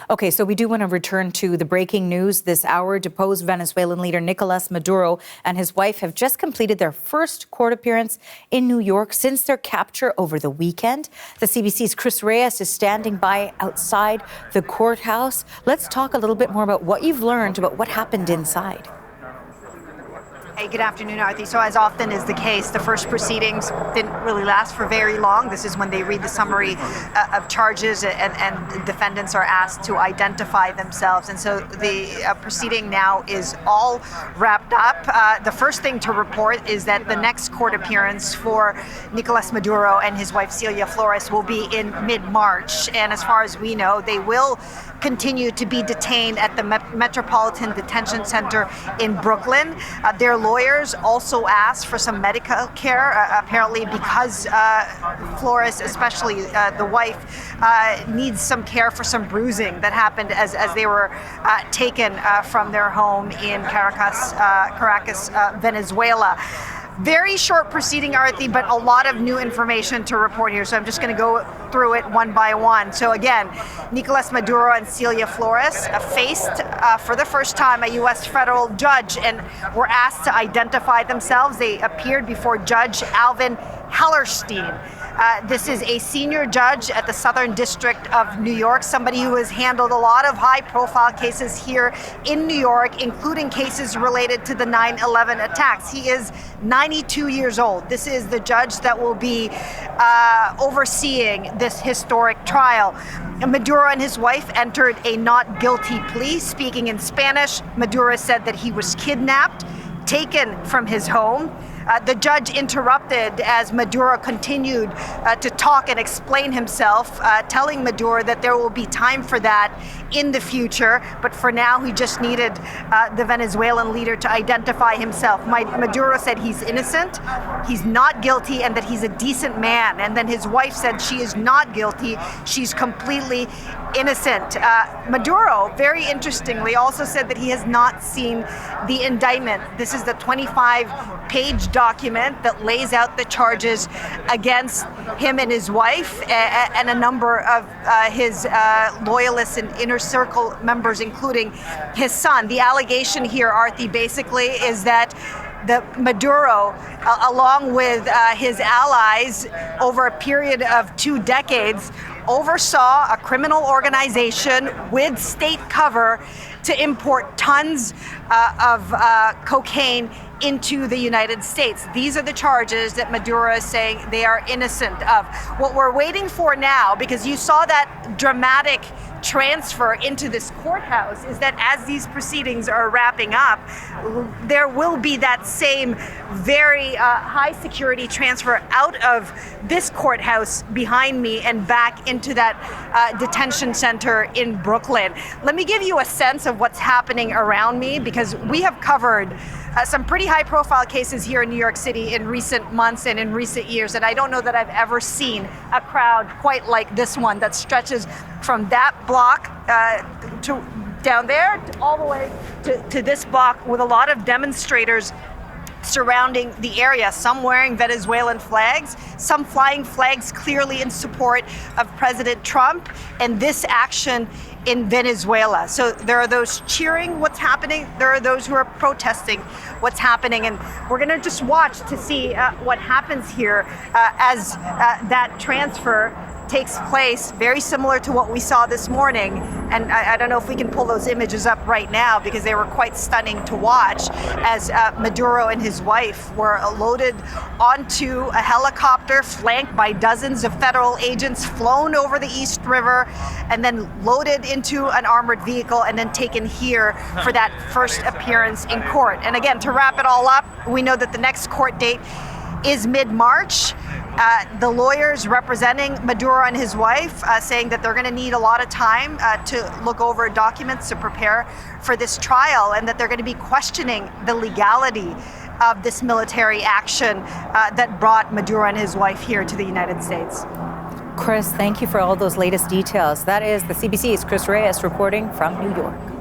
Okay, so we do want to return to the breaking news this hour. Deposed Venezuelan leader Nicolás Maduro and his wife have just completed their first court appearance in New York since their capture over the weekend. The CBC's Chris Reyes is standing by outside the courthouse. Let's talk a little bit more about what you've learned about what happened inside. Hey, good afternoon, Arthi. So as often is the case, the first proceedings didn't really last for very long. This is when they read the summary of charges and defendants are asked to identify themselves. And so the proceeding now is all wrapped up. The first thing to report is that the next court appearance for Nicolás Maduro and his wife Celia Flores will be in mid-March. And as far as we know, they will continue to be detained at the Metropolitan Detention Center in Brooklyn. Their lawyers also asked for some medical care, apparently because Flores, especially the wife, needs some care for some bruising that happened as they were taken from their home in Caracas, Venezuela. Very short proceeding, Arthi, but a lot of new information to report here. So I'm just going to go through it one by one. So again, Nicolás Maduro and Celia Flores faced for the first time a U.S. federal judge and were asked to identify themselves. They appeared before Judge Alvin Hellerstein. This is a senior judge at the Southern District of New York, somebody who has handled a lot of high-profile cases here in New York, including cases related to the 9/11 attacks. He is 92 years old. This is the judge that will be overseeing this historic trial. Maduro and his wife entered a not guilty plea. Speaking in Spanish, Maduro said that he was kidnapped, taken from his home. The judge interrupted as Maduro continued to talk and explain himself, telling Maduro that there will be time for that in the future. But for now, he just needed the Venezuelan leader to identify himself. Maduro said he's innocent, he's not guilty, and that he's a decent man. And then his wife said she is not guilty, she's completely innocent. Maduro, very interestingly, also said that he has not seen the indictment. This is the 25-page document that lays out the charges against him and his wife and a number of his loyalists and inner circle members, including his son. The allegation here, Arthi, basically is that Maduro, along with his allies over a period of 2 decades, oversaw a criminal organization with state cover to import tons of cocaine into the United States. These are the charges that Maduro is saying they are innocent of. What we're waiting for now, because you saw that dramatic transfer into this courthouse, is that as these proceedings are wrapping up, there will be that same very high security transfer out of this courthouse behind me and back into that detention center in Brooklyn. Let me give you a sense of what's happening around me, because we have covered some pretty high-profile cases here in New York City in recent months and in recent years, and I don't know that I've ever seen a crowd quite like this one that stretches from that block to down there all the way to this block, with a lot of demonstrators surrounding the area, some wearing Venezuelan flags, some flying flags clearly in support of President Trump and this action in Venezuela. So there are those cheering what's happening, there are those who are protesting what's happening, and we're gonna just watch to see what happens here as that transfer takes place, very similar to what we saw this morning. And I don't know if we can pull those images up right now, because they were quite stunning to watch, as Maduro and his wife were loaded onto a helicopter flanked by dozens of federal agents, flown over the East River, and then loaded into an armored vehicle and then taken here for that first appearance in court. And again, to wrap it all up, we know that the next court date is mid-March. The lawyers representing Maduro and his wife saying that they're going to need a lot of time to look over documents to prepare for this trial, and that they're going to be questioning the legality of this military action that brought Maduro and his wife here to the United States. Chris, thank you for all those latest details. That is the CBC's Chris Reyes reporting from New York.